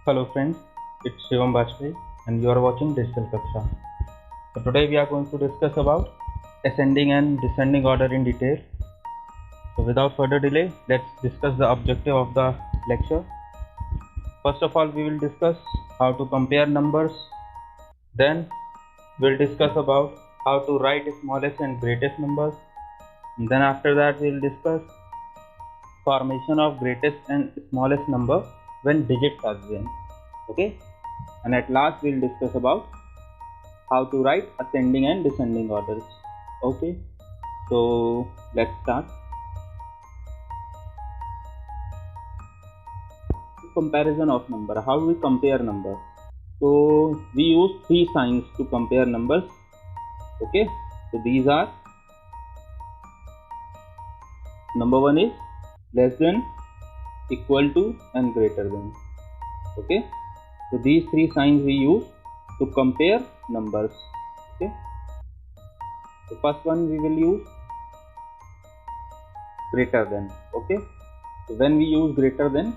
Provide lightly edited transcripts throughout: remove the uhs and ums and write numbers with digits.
Hello friends, it's Shivam Bajpayee and you are watching Digital Kaksha. So today we are going to discuss about ascending and descending order in detail. So without further delay, let's discuss the objective of the lecture. First of all, we will discuss how to compare numbers. Then we'll discuss about how to write smallest and greatest numbers. And then after that we'll discuss formation of greatest and smallest number when digits are given. Okay, and at last we'll discuss about how to write ascending and descending orders. Okay, so let's start. Comparison of number. How we compare numbers? So we use three signs to compare numbers. Okay, so these are: number one is less than, equal to, and greater than. Okay, so these three signs we use to compare numbers. Okay, the first one we will use greater than. Okay, so when we use greater than,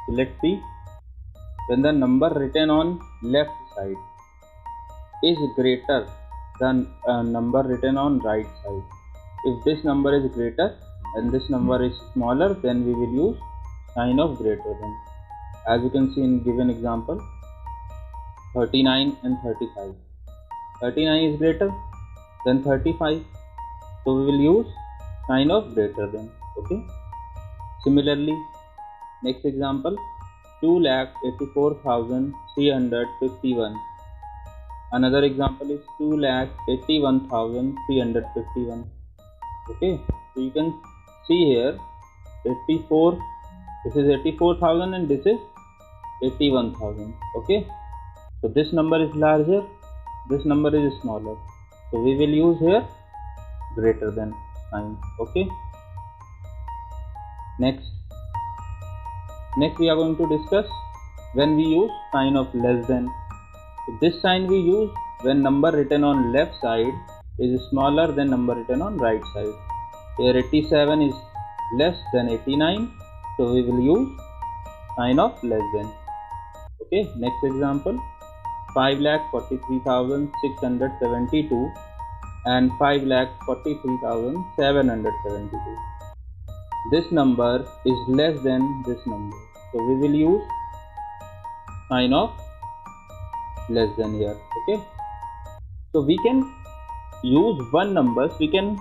so let's see, when the number written on left side is greater than a number written on right side. If this number is greater and this number is smaller, then we will use sign of greater than. As you can see in given example, 39 and 35. 39 is greater than 35, so we will use sign of greater than. Okay. Similarly, next example, 2,84,351. Another example is 2,81,351. Okay, so you can see here 84. This is 84,000 and this is 81,000. Okay, so this number is larger, this number is smaller, so we will use here greater than sign. Okay, next we are going to discuss when we use sign of less than. So this sign we use when number written on left side is smaller than number written on right side. Here 87 is less than 89, so we will use sign of less than. Okay, next example, 5,43,672 and 5,43,772. This number is less than this number, so we will use sign of less than here. Okay, so we can use one numbers, we can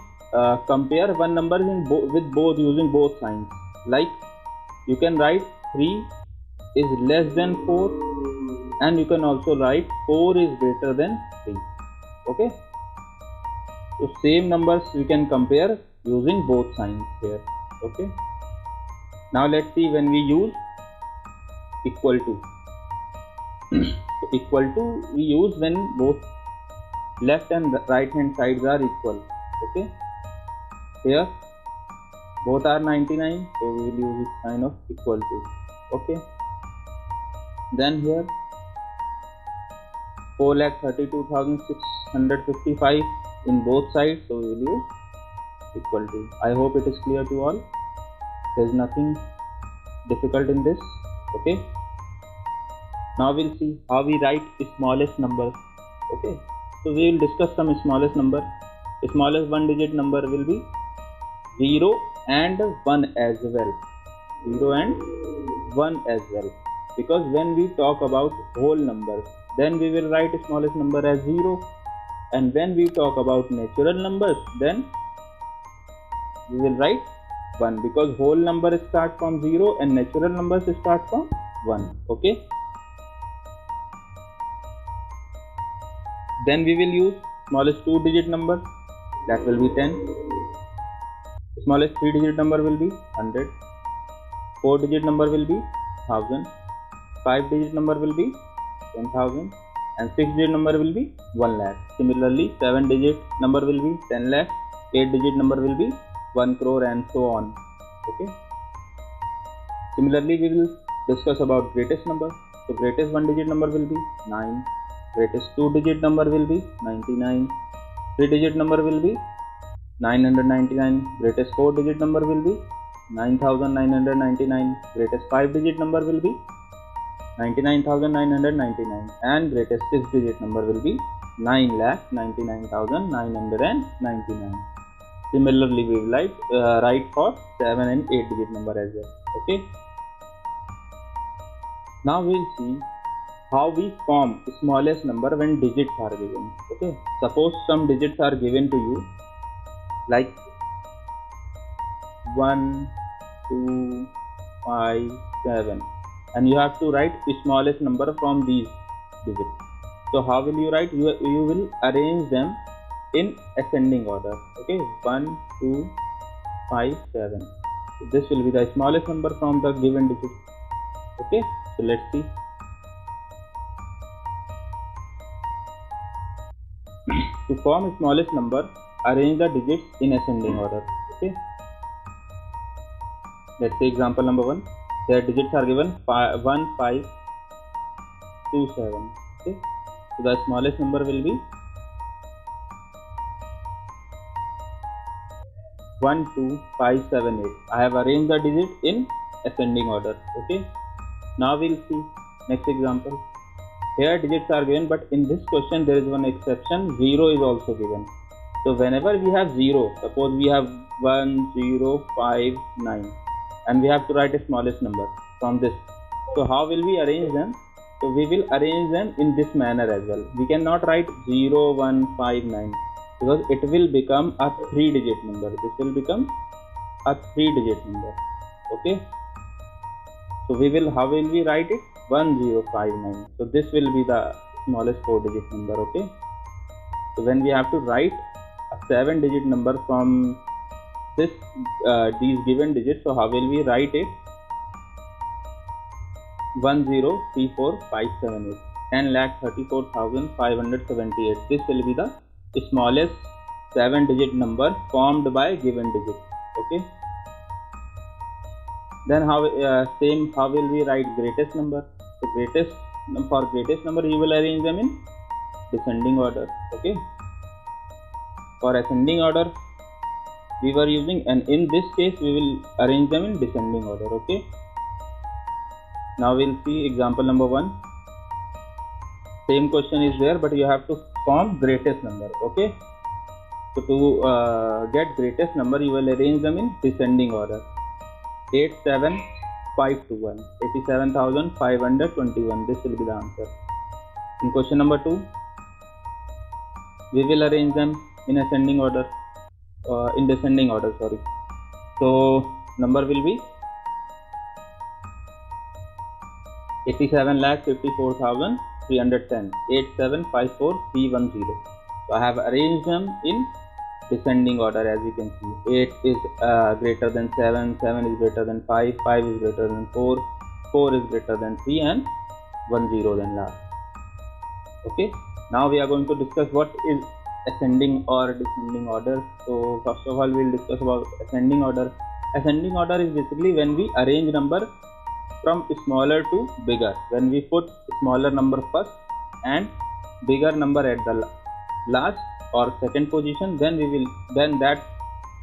compare one number with both using both signs. Like you can write 3 is less than 4 and you can also write 4 is greater than 3. Okay, so same numbers we can compare using both signs here. Okay, now let's see when we use equal to. So equal to we use when both left and right hand sides are equal. Okay, here both are 99, so we will use the sign of equal to. Okay, then here 4,32,655 in both sides, so we will use equal to. I hope it is clear to all. There is nothing difficult in this. Okay, now we'll see how we write the smallest numbers. Okay, so we will discuss some smallest number. The smallest one digit number will be 0 and 1 as well. 0 and 1 as well, because when we talk about whole numbers, then we will write the smallest number as 0, and when we talk about natural numbers, then we will write 1, because whole number start from 0 and natural numbers start from 1. Okay, then we will use smallest 2 digit number, that will be 10. Smallest 3 digit number will be 100. 4 digit number will be 1000. 5 digit number will be 10,000 and 6 digit number will be 1 lakh. Similarly, 7 digit number will be 10 lakh. 8 digit number will be 1 crore and so on. Okay, similarly we will discuss about greatest number. So greatest 1 digit number will be 9. Greatest 2 digit number will be 99. 3 digit number will be 999. Greatest 4 digit number will be 9,999. Greatest 5 digit number will be 99,999, and greatest 6-digit number will be 9,99,999. Similarly, we will write for 7 and 8-digit number as well. Okay. Now we will see how we form smallest number when digits are given. Okay. Suppose some digits are given to you like 1, 2, 5, 7, and you have to write the smallest number from these digits. So how will you write? You will arrange them in ascending order. Okay, 1, 2, 5, 7. So this will be the smallest number from the given digit. Okay, so let's see. To form smallest number, arrange the digits in ascending order. Okay. Let's say example number 1. Their digits are given 1, 5, 2, 7. Okay. So the smallest number will be 1, 2, 5, 7, 8. I have arranged the digits in ascending order. Okay. Now we'll see next example. Here digits are given, but in this question there is one exception. 0 is also given. So whenever we have 0, suppose we have 1, 0, 5, 9, and we have to write a smallest number from this. So how will we arrange them? So we will arrange them in this manner as well. We cannot write 0, 1, 5, 9 because it will become a 3-digit number. This will become a 3-digit number. Okay. So how will we write it? 1059. So this will be the smallest 4-digit number. Okay. So when we have to write a 7-digit number from these given digits, so how will we write it? 1034578, 10,34,578. This will be the smallest 7-digit number formed by given digit. Okay. Then how will we write greatest number? So for greatest number you will arrange them in descending order. Okay. For ascending order we were using, and in this case we will arrange them in descending order. Okay. Now we'll see example number 1. Same question is there, but you have to form greatest number. Okay. So to get greatest number, you will arrange them in descending order. 87,521, 87,521. This will be the answer. In question number 2, we will arrange them in ascending order, in descending order. Sorry. So number will be 87,54,310, 8754310. So I have arranged them in descending order. As you can see, 8 is greater than 7, 7 is greater than 5, 5 is greater than 4, 4 is greater than 3, and 10 then last. Okay. Now we are going to discuss what is ascending or descending order. So first of all we will discuss about ascending order. Ascending order is basically when we arrange number from smaller to bigger. When we put smaller number first and bigger number at the last or second position, then that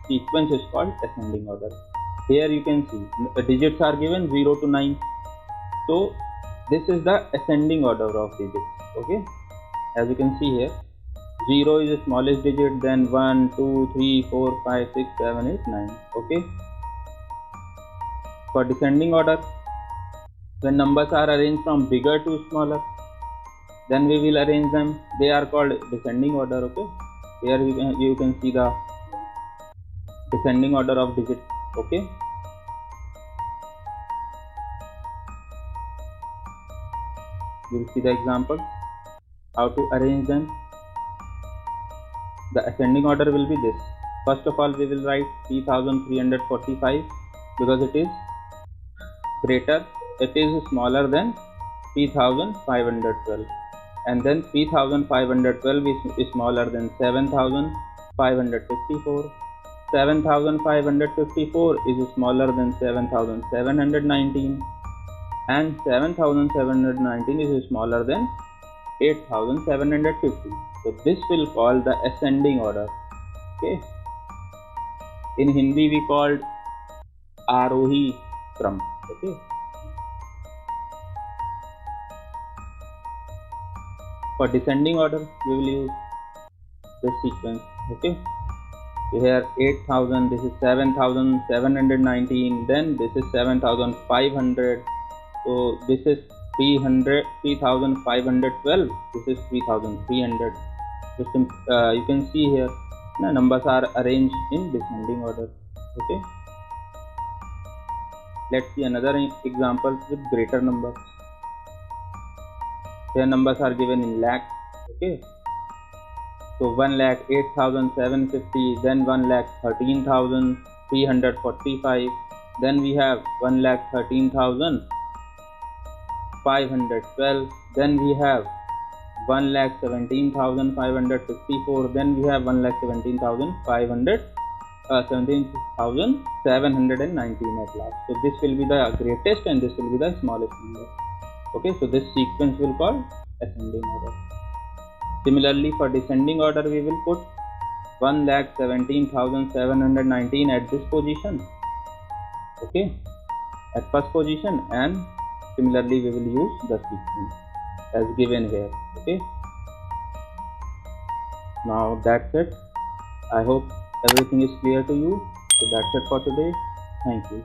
sequence is called ascending order. Here you can see the digits are given 0 to 9. So this is the ascending order of digits. Okay. As you can see here, 0 is the smallest digit, then 1, 2, 3, 4, 5, 6, 7, 8, 9. Okay. For descending order, when numbers are arranged from bigger to smaller, then we will arrange them. They are called descending order. Okay. Here you can see the descending order of digits. Okay. We'll see the example how to arrange them. The ascending order will be this. First of all, we will write 3,345 because it is smaller than 3,512, and then 3,512 is smaller than 7,554. 7,554 is smaller than 7,719, and 7,719 is smaller than 8,750. So this will call the ascending order. Okay. In Hindi we called Arohi Kram. Okay. For descending order, we will use this sequence. Okay, so here 8000, this is 7719, then this is 7500, so this is 3512, this is 3300. You can see here the numbers are arranged in descending order. Okay, let's see another example with greater numbers. Here numbers are given in lakhs. Okay, so 1,08,750, then 1,13,345, then we have 1,13,512, then we have 1,17,554, then we have 17,719 at last. So this will be the greatest and this will be the smallest number. Okay, so this sequence will call ascending order. Similarly, for descending order, we will put 1,17,719 at this position. Okay, at first position, and similarly we will use the sequence as given here. Okay, now that's it. I hope everything is clear to you. So that's it for today. Thank you.